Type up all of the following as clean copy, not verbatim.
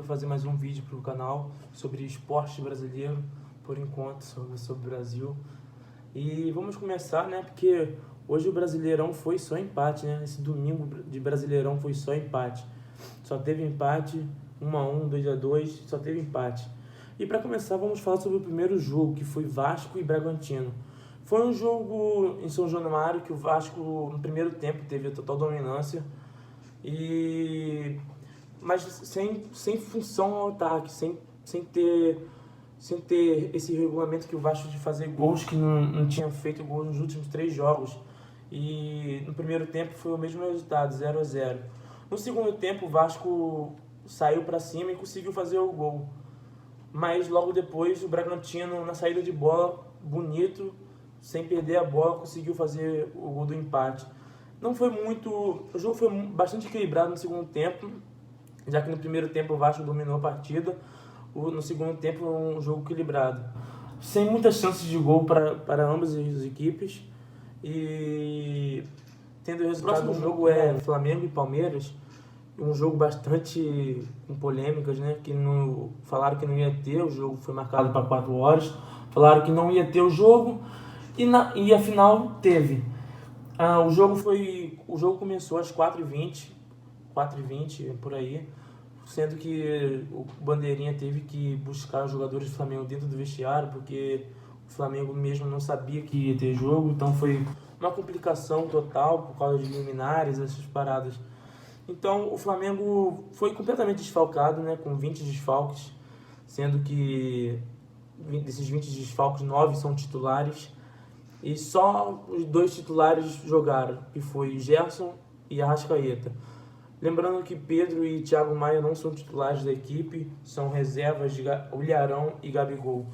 para fazer mais um vídeo para o canal sobre esporte brasileiro, por enquanto, sobre o Brasil. E vamos começar, né, porque hoje o Brasileirão foi só empate, né, esse domingo de Brasileirão foi só empate. Só teve empate, 1-1, 2-2, só teve empate. E para começar, vamos falar sobre o primeiro jogo, que foi Vasco e Bragantino. Foi um jogo em São Januário que o Vasco, no primeiro tempo, teve a total dominância, mas sem função ao ataque, sem ter esse regulamento que o Vasco de fazer gols, que não tinha feito gols nos últimos 3 jogos. E no primeiro tempo foi o mesmo resultado, 0-0. No segundo tempo, o Vasco saiu para cima e conseguiu fazer o gol. Mas logo depois, o Bragantino, na saída de bola, bonito, sem perder a bola, conseguiu fazer o gol do empate. Não foi muito... O jogo foi bastante equilibrado no segundo tempo, já que no primeiro tempo o Vasco dominou a partida. No segundo tempo, um jogo equilibrado, sem muitas chances de gol para ambas as equipes. E tendo o resultado do jogo é Flamengo e Palmeiras, um jogo bastante com polêmicas, né? Que falaram que não ia ter, o jogo foi marcado para 4 horas, falaram que não ia ter o jogo e afinal teve. O jogo começou às 4h20, por aí, sendo que o Bandeirinha teve que buscar os jogadores do Flamengo dentro do vestiário, porque o Flamengo mesmo não sabia que ia ter jogo, então foi uma complicação total por causa de liminares, essas paradas. Então o Flamengo foi completamente desfalcado, né, com 20 desfalques, sendo que desses 20 desfalques, 9 são titulares, e só os 2 titulares jogaram, que foi Gerson e Arrascaeta. Lembrando que Pedro e Thiago Maia não são titulares da equipe, são reservas de Ilharão e Gabigol.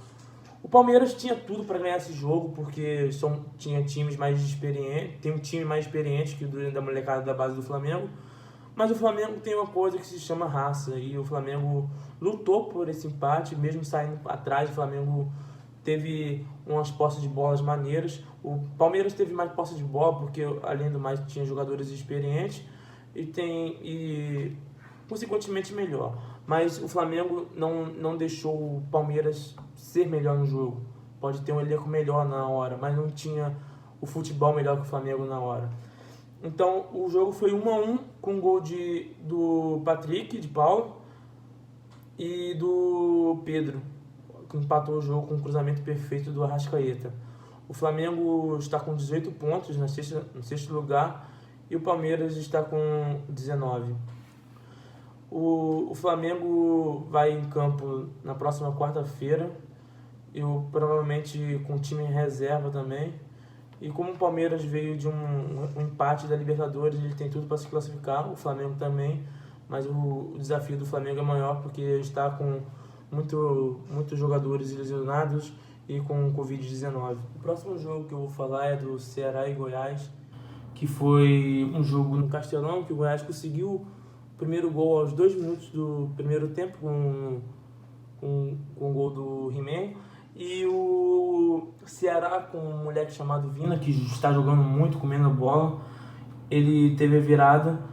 O Palmeiras tinha tudo para ganhar esse jogo, porque tinha times mais experientes, tem um time mais experiente que o da molecada da base do Flamengo, mas o Flamengo tem uma coisa que se chama raça, e o Flamengo lutou por esse empate, mesmo saindo atrás. O Flamengo teve umas posses de bolas maneiras. O Palmeiras teve mais posse de bola, porque além do mais tinha jogadores experientes e consequentemente melhor. Mas o Flamengo não deixou o Palmeiras ser melhor no jogo. Pode ter um elenco melhor na hora, mas não tinha o futebol melhor que o Flamengo na hora. Então o jogo foi 1-1 com o gol do Patrick de Paulo e do Pedro, que empatou o jogo com um cruzamento perfeito do Arrascaeta. O Flamengo está com 18 pontos no sexto lugar e o Palmeiras está com 19. O Flamengo vai em campo na próxima quarta-feira, provavelmente com time em reserva também. E como o Palmeiras veio de um empate da Libertadores, ele tem tudo para se classificar, o Flamengo também, mas o desafio do Flamengo é maior porque está com muitos jogadores lesionados e com Covid-19. O próximo jogo que eu vou falar é do Ceará e Goiás, que foi um jogo no Castelão, que o Goiás conseguiu o primeiro gol aos 2 minutos do primeiro tempo com o gol do He-Man. E o Ceará, com um moleque chamado Vina, que está jogando muito, comendo a bola, ele teve a virada.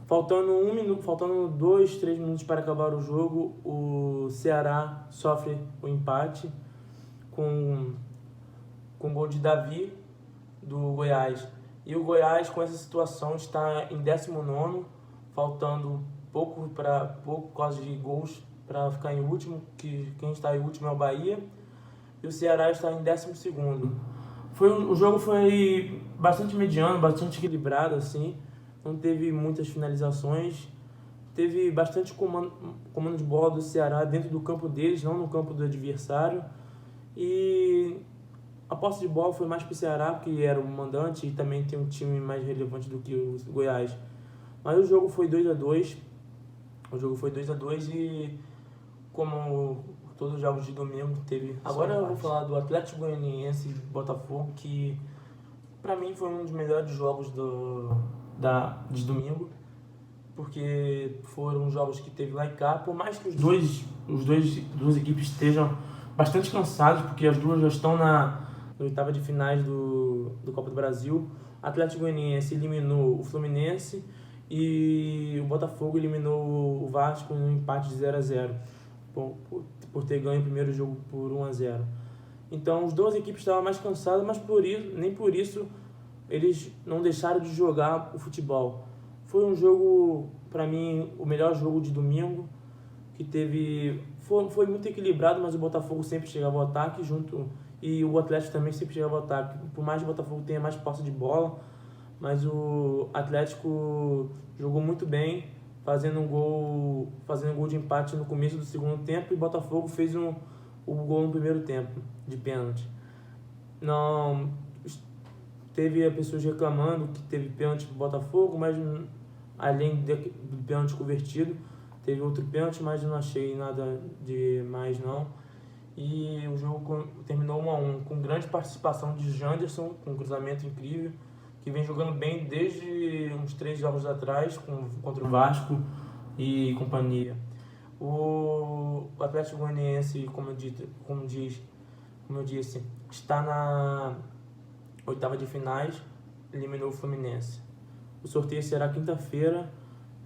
Faltando 2, 3 minutos para acabar o jogo, o Ceará sofre o empate com o gol de Davi do Goiás. E o Goiás, com essa situação, está em 19º, faltando pouco por causa de gols para ficar em último, que quem está em último é o Bahia, e o Ceará está em 12º. O jogo foi bastante mediano, bastante equilibrado, assim, não teve muitas finalizações, teve bastante comando de bola do Ceará dentro do campo deles, não no campo do adversário, e a posse de bola foi mais para o Ceará, que era o mandante e também tem um time mais relevante do que o Goiás. Mas o jogo foi 2-2. E como todos os jogos de domingo teve... Agora eu vou falar do Atlético Goianiense e Botafogo, que para mim foi um dos melhores jogos de domingo, porque foram jogos que teve lá e cá, por mais que duas equipes estejam bastante cansados, porque as duas já estão na oitava de finais do Copa do Brasil. O Atlético Goianiense eliminou o Fluminense e o Botafogo eliminou o Vasco em um empate de 0-0, por ter ganho o primeiro jogo por 1-0. Então, as duas equipes estavam mais cansadas, mas nem por isso eles não deixaram de jogar o futebol. Foi um jogo, para mim, o melhor jogo de domingo, que foi muito equilibrado, mas o Botafogo sempre chegava ao ataque e o Atlético também sempre chegava ao ataque. Por mais que o Botafogo tenha mais posse de bola, mas o Atlético jogou muito bem, fazendo um gol de empate no começo do segundo tempo, e o Botafogo fez o gol no primeiro tempo, de pênalti. Não, teve pessoas reclamando que teve pênalti pro Botafogo, mas além do pênalti convertido, teve outro pênalti, mas não achei nada de mais não. E o jogo terminou 1-1, com grande participação de Janderson, com um cruzamento incrível, que vem jogando bem desde uns 3 jogos atrás, contra o Vasco e companhia. O Atlético Goianiense, como eu disse, está na oitava de finais, eliminou o Fluminense. O sorteio será quinta-feira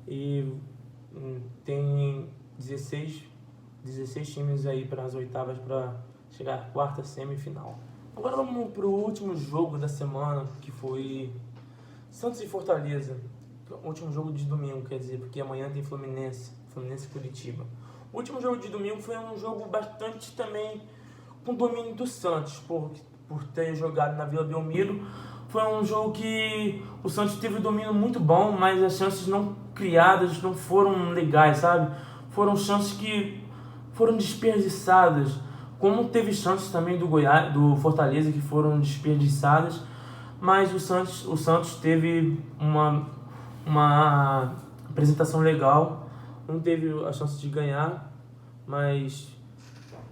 e tem 16 times aí para as oitavas para chegar à quarta semifinal. Agora vamos para o último jogo da semana, que foi Santos e Fortaleza. O último jogo de domingo, quer dizer, porque amanhã tem Fluminense e Curitiba. O último jogo de domingo foi um jogo bastante também com domínio do Santos, por ter jogado na Vila Belmiro. Foi um jogo que o Santos teve um domínio muito bom, mas as chances não criadas não foram legais, sabe? Foram chances que foram desperdiçadas, como teve chances também do Fortaleza que foram desperdiçadas, mas o Santos teve uma apresentação legal, não teve a chance de ganhar, mas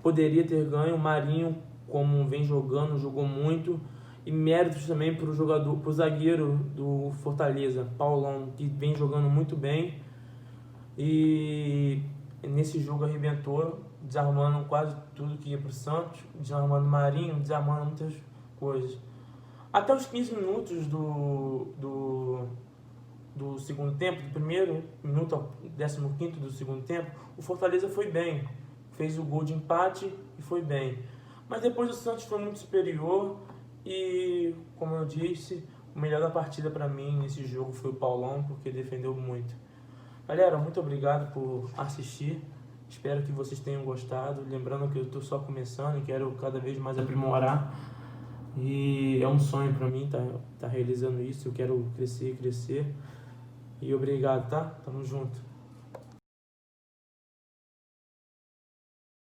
poderia ter ganho. O Marinho, como vem jogando, jogou muito, e méritos também para o zagueiro do Fortaleza, Paulão, que vem jogando muito bem, e nesse jogo arrebentou, desarmando quase tudo que ia para o Santos, desarmando o Marinho, desarmando muitas coisas. Até os 15 minutos do segundo tempo, do primeiro minuto ao 15º do segundo tempo, o Fortaleza foi bem, fez o gol de empate e foi bem. Mas depois o Santos foi muito superior e, como eu disse, o melhor da partida para mim nesse jogo foi o Paulão, porque defendeu muito. Galera, muito obrigado por assistir. Espero que vocês tenham gostado. Lembrando que eu estou só começando e quero cada vez mais aprimorar. E é um sonho para mim tá realizando isso. Eu quero crescer. E obrigado, tá? Tamo junto.